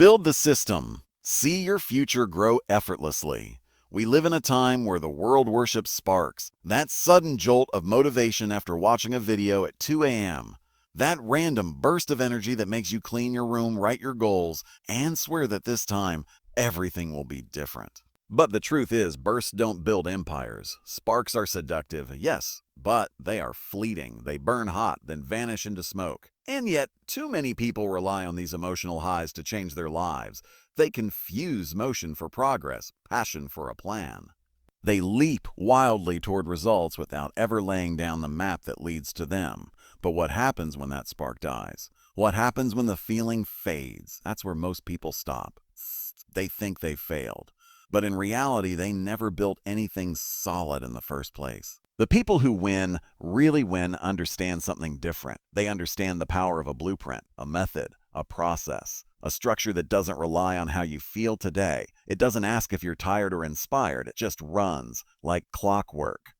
Build the system. See your future grow effortlessly. We live in a time where the world worships sparks. That sudden jolt of motivation after watching a video at 2 a.m. That random burst of energy that makes you clean your room, write your goals, and swear that this time everything will be different. But the truth is, bursts don't build empires. Sparks are seductive, yes, but they are fleeting. They burn hot, then vanish into smoke. And yet, too many people rely on these emotional highs to change their lives. They confuse motion for progress, passion for a plan. They leap wildly toward results without ever laying down the map that leads to them. But what happens when that spark dies? What happens when the feeling fades? That's where most people stop. They think they failed. But in reality, they never built anything solid in the first place. The people who win, really win, understand something different. They understand the power of a blueprint, a method, a process, a structure that doesn't rely on how you feel today. It doesn't ask if you're tired or inspired. It just runs like clockwork.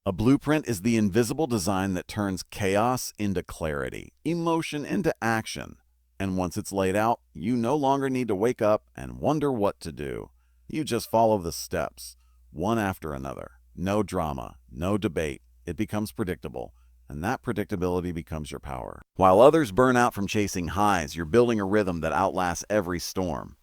A blueprint is the invisible design that turns chaos into clarity, emotion into action. And once it's laid out, you no longer need to wake up and wonder what to do. You just follow the steps, one after another. No drama, no debate. It becomes predictable, and that predictability becomes your power. While others burn out from chasing highs, you're building a rhythm that outlasts every storm.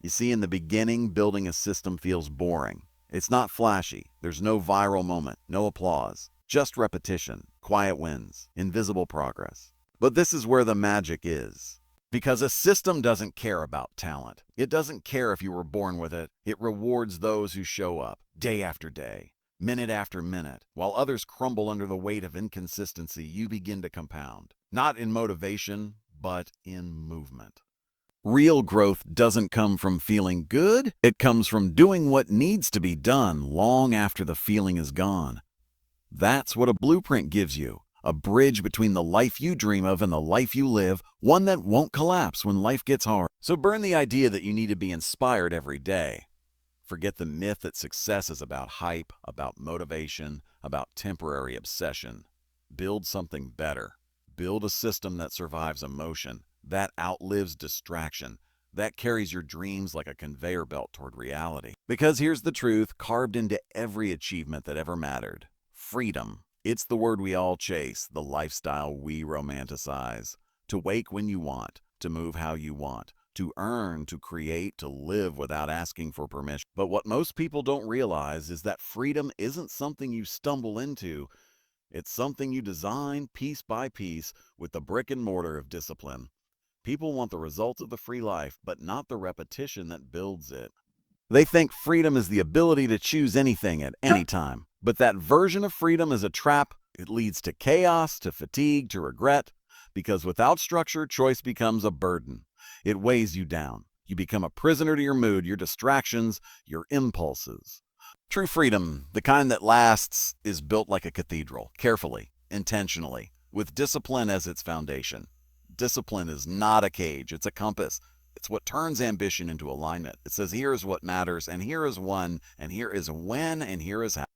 You see, in the beginning, building a system feels boring. It's not flashy. There's no viral moment, no applause, just repetition, quiet wins, invisible progress. But this is where the magic is. Because a system doesn't care about talent. It doesn't care if you were born with it. It rewards those who show up day after day, minute after minute. While others crumble under the weight of inconsistency, you begin to compound. Not in motivation, but in movement. Real growth doesn't come from feeling good. It comes from doing what needs to be done long after the feeling is gone. That's what a blueprint gives you. A bridge between the life you dream of and the life you live, one that won't collapse when life gets hard. So burn the idea that you need to be inspired every day. Forget the myth that success is about hype, about motivation, about temporary obsession. Build something better. Build a system that survives emotion, that outlives distraction, that carries your dreams like a conveyor belt toward reality. Because here's the truth, carved into every achievement that ever mattered: freedom. It's the word we all chase, the lifestyle we romanticize. To wake when you want, to move how you want, to earn, to create, to live without asking for permission. But what most people don't realize is that freedom isn't something you stumble into. It's something you design piece by piece with the brick and mortar of discipline. People want the results of the free life, but not the repetition that builds it. They think freedom is the ability to choose anything at any time. But that version of freedom is a trap. It leads to chaos, to fatigue, to regret, because without structure, choice becomes a burden. It weighs you down. You become a prisoner to your mood, your distractions, your impulses. True freedom, the kind that lasts, is built like a cathedral, carefully, intentionally, with discipline as its foundation. Discipline is not a cage, it's a compass. It's what turns ambition into alignment. It says, here is what matters, and here is when, and here is when, and here is how.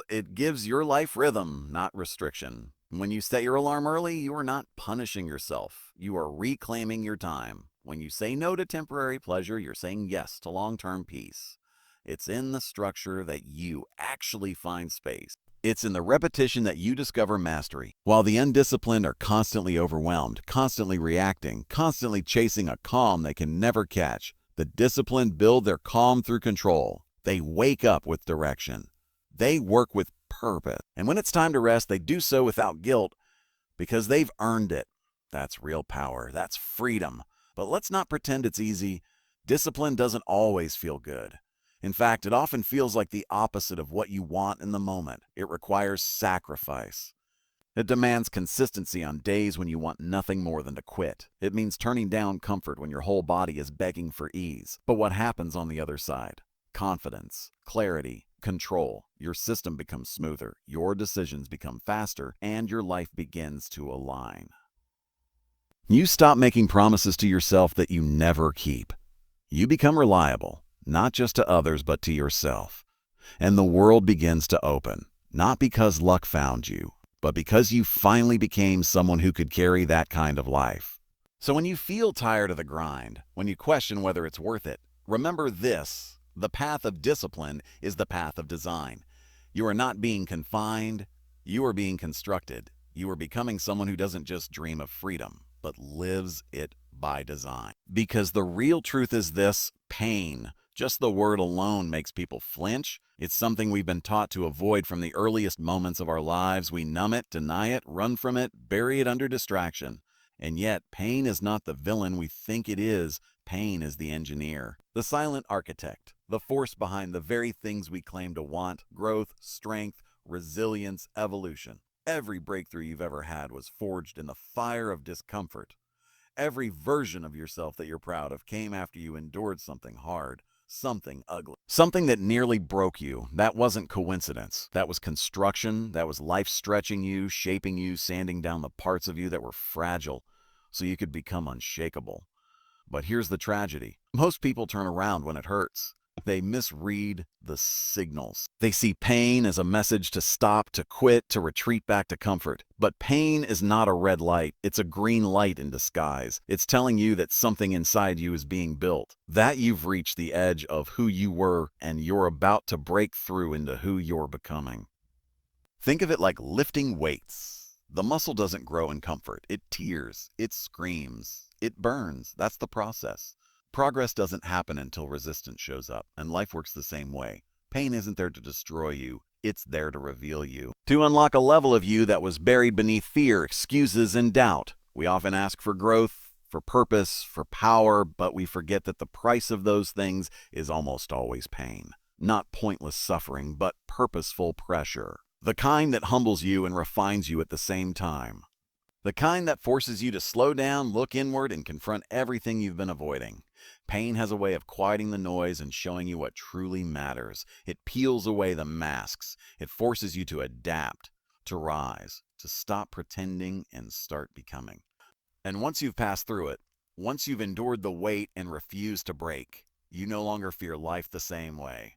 It gives your life rhythm, not restriction. When you set your alarm early, you are not punishing yourself. You are reclaiming your time. When you say no to temporary pleasure, you're saying yes to long-term peace. It's in the structure that you actually find space. It's in the repetition that you discover mastery. While the undisciplined are constantly overwhelmed, constantly reacting, constantly chasing a calm they can never catch, the disciplined build their calm through control. They wake up with direction. They work with purpose. And when it's time to rest, they do so without guilt because they've earned it. That's real power. That's freedom. But let's not pretend it's easy. Discipline doesn't always feel good. In fact, it often feels like the opposite of what you want in the moment. It requires sacrifice. It demands consistency on days when you want nothing more than to quit. It means turning down comfort when your whole body is begging for ease. But what happens on the other side? Confidence, clarity, control. Your system becomes smoother, your decisions become faster, and your life begins to align. You stop making promises to yourself that you never keep. You become reliable. Not just to others, but to yourself. And the world begins to open, not because luck found you, but because you finally became someone who could carry that kind of life. So when you feel tired of the grind, when you question whether it's worth it, remember this: the path of discipline is the path of design. You are not being confined, you are being constructed. You are becoming someone who doesn't just dream of freedom, but lives it by design. Because the real truth is this: pain. Just the word alone makes people flinch. It's something we've been taught to avoid from the earliest moments of our lives. We numb it, deny it, run from it, bury it under distraction. And yet, pain is not the villain we think it is. Pain is the engineer, the silent architect, the force behind the very things we claim to want: growth, strength, resilience, evolution. Every breakthrough you've ever had was forged in the fire of discomfort. Every version of yourself that you're proud of came after you endured something hard, something ugly, something that nearly broke you. That wasn't coincidence. That was construction. That was life stretching you, shaping you, sanding down the parts of you that were fragile so you could become unshakable. But here's the tragedy: most people turn around when it hurts. They misread the signals. They see pain as a message to stop, to quit, to retreat back to comfort. But pain is not a red light. It's a green light in disguise. It's telling you that something inside you is being built, that you've reached the edge of who you were and you're about to break through into who you're becoming. Think of it like lifting weights. The muscle doesn't grow in comfort. It tears, it screams, it burns. That's the process. Progress doesn't happen until resistance shows up, and life works the same way. Pain isn't there to destroy you, it's there to reveal you, to unlock a level of you that was buried beneath fear, excuses, and doubt. We often ask for growth, for purpose, for power, but we forget that the price of those things is almost always pain. Not pointless suffering, but purposeful pressure. The kind that humbles you and refines you at the same time. The kind that forces you to slow down, look inward, and confront everything you've been avoiding. Pain has a way of quieting the noise and showing you what truly matters. It peels away the masks. It forces you to adapt, to rise, to stop pretending and start becoming. And once you've passed through it, once you've endured the weight and refused to break, you no longer fear life the same way.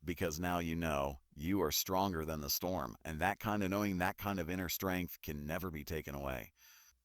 Because now you know you are stronger than the storm, and that kind of knowing, that kind of inner strength can never be taken away.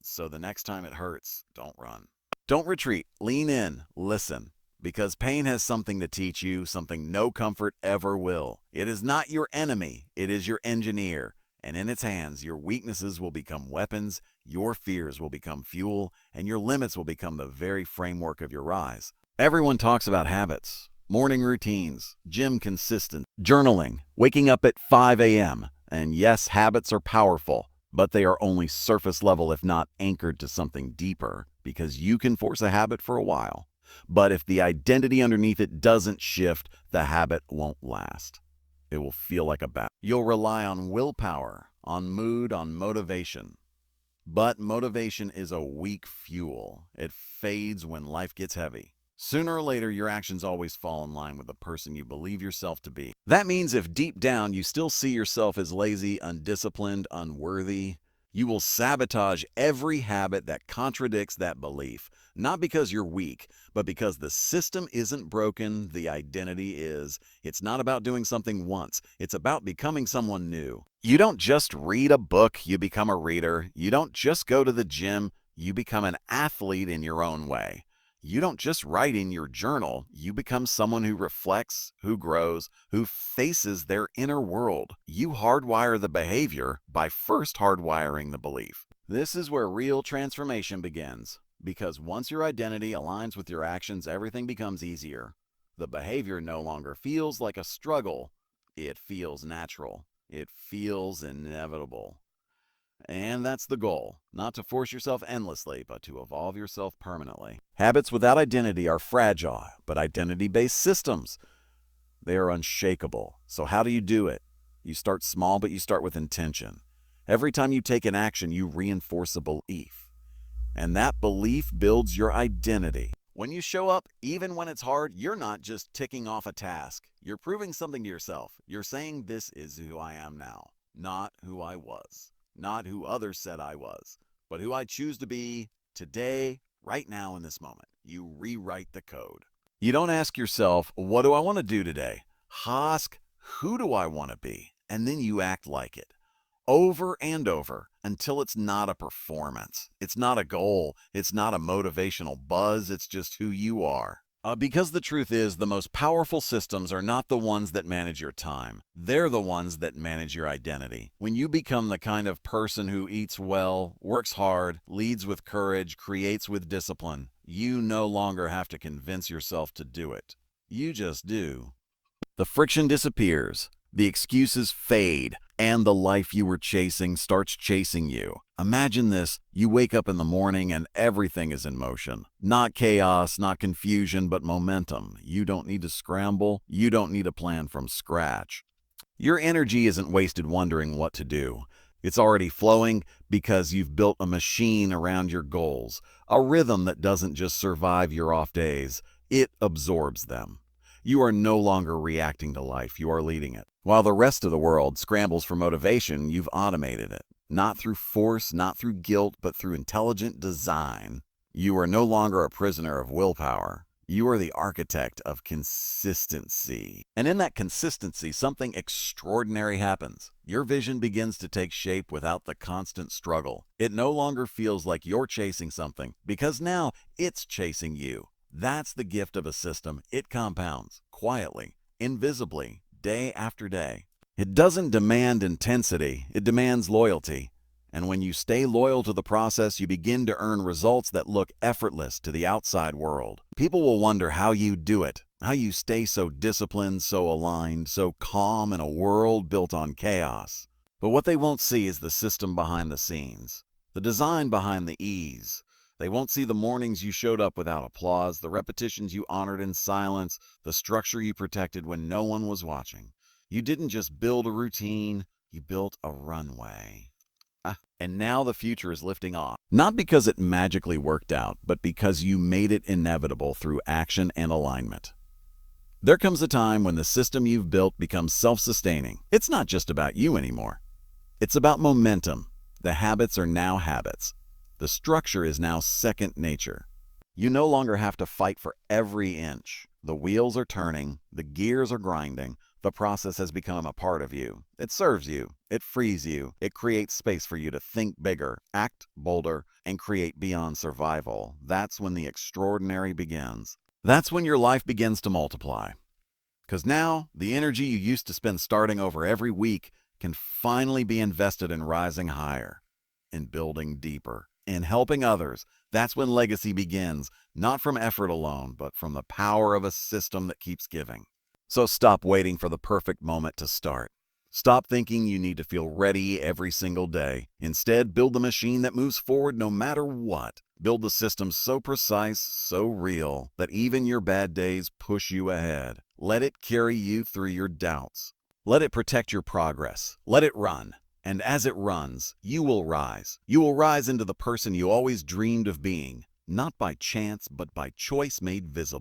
So the next time it hurts, don't run. Don't retreat. Lean in. Listen. Because pain has something to teach you, something no comfort ever will. It is not your enemy. It is your engineer. And in its hands, your weaknesses will become weapons, your fears will become fuel, and your limits will become the very framework of your rise. Everyone talks about habits, morning routines, gym consistency, journaling, waking up at 5 a.m. And yes, habits are powerful, but they are only surface level if not anchored to something deeper, because you can force a habit for a while. But if the identity underneath it doesn't shift, the habit won't last. It will feel like a battle. You'll rely on willpower, on mood, on motivation. But motivation is a weak fuel. It fades when life gets heavy. Sooner or later, your actions always fall in line with the person you believe yourself to be. That means if deep down you still see yourself as lazy, undisciplined, unworthy, you will sabotage every habit that contradicts that belief. Not because you're weak, but because the system isn't broken, the identity is. It's not about doing something once. It's about becoming someone new. You don't just read a book, you become a reader. You don't just go to the gym, you become an athlete in your own way. You don't just write in your journal, you become someone who reflects, who grows, who faces their inner world. You hardwire the behavior by first hardwiring the belief. This is where real transformation begins, because once your identity aligns with your actions, everything becomes easier. The behavior no longer feels like a struggle. It feels natural. It feels inevitable. And that's the goal, not to force yourself endlessly, but to evolve yourself permanently. Habits without identity are fragile, but identity-based systems, they are unshakable. So how do you do it? You start small, but you start with intention. Every time you take an action, you reinforce a belief. And that belief builds your identity. When you show up, even when it's hard, you're not just ticking off a task. You're proving something to yourself. You're saying, this is who I am now, not who I was. Not who others said I was, but who I choose to be today, right now in this moment. You rewrite the code. You don't ask yourself, what do I want to do today? Ask, who do I want to be? And then you act like it. over and over until it's not a performance. It's not a goal. It's not a motivational buzz. It's just who you are. Because the truth is, the most powerful systems are not the ones that manage your time. They're the ones that manage your identity. When you become the kind of person who eats well, works hard, leads with courage, creates with discipline, you no longer have to convince yourself to do it. You just do. The friction disappears, the excuses fade, and the life you were chasing starts chasing you. Imagine this: you wake up in the morning and everything is in motion. Not chaos, not confusion, but momentum. You don't need to scramble. You don't need a plan from scratch. Your energy isn't wasted wondering what to do. It's already flowing because you've built a machine around your goals, a rhythm that doesn't just survive your off days, it absorbs them. You are no longer reacting to life, you are leading it. While the rest of the world scrambles for motivation, you've automated it. Not through force, not through guilt, but through intelligent design. You are no longer a prisoner of willpower. You are the architect of consistency. And in that consistency, something extraordinary happens. Your vision begins to take shape without the constant struggle. It no longer feels like you're chasing something, because now it's chasing you. That's the gift of a system. It compounds, quietly, invisibly, day after day. It doesn't demand intensity, it demands loyalty. And when you stay loyal to the process, you begin to earn results that look effortless to the outside world. People will wonder how you do it, how you stay so disciplined, so aligned, so calm in a world built on chaos. But what they won't see is the system behind the scenes, the design behind the ease. They won't see the mornings you showed up without applause, the repetitions you honored in silence, the structure you protected when no one was watching. You didn't just build a routine, you built a runway. And now the future is lifting off. Not because it magically worked out, but because you made it inevitable through action and alignment. There comes a time when the system you've built becomes self-sustaining. It's not just about you anymore. It's about momentum. The habits are now habits. The structure is now second nature. You no longer have to fight for every inch. The wheels are turning, the gears are grinding, the process has become a part of you. It serves you, it frees you, it creates space for you to think bigger, act bolder, and create beyond survival. That's when the extraordinary begins. That's when your life begins to multiply. Because now, the energy you used to spend starting over every week can finally be invested in rising higher, in building deeper, in helping others. That's when legacy begins, not from effort alone, but from the power of a system that keeps giving. So stop waiting for the perfect moment to start. Stop thinking you need to feel ready every single day. Instead, build the machine that moves forward no matter what. Build the system so precise, so real, that even your bad days push you ahead. Let it carry you through your doubts. Let it protect your progress. Let it run. And as it runs, you will rise. You will rise into the person you always dreamed of being, not by chance, but by choice made visible.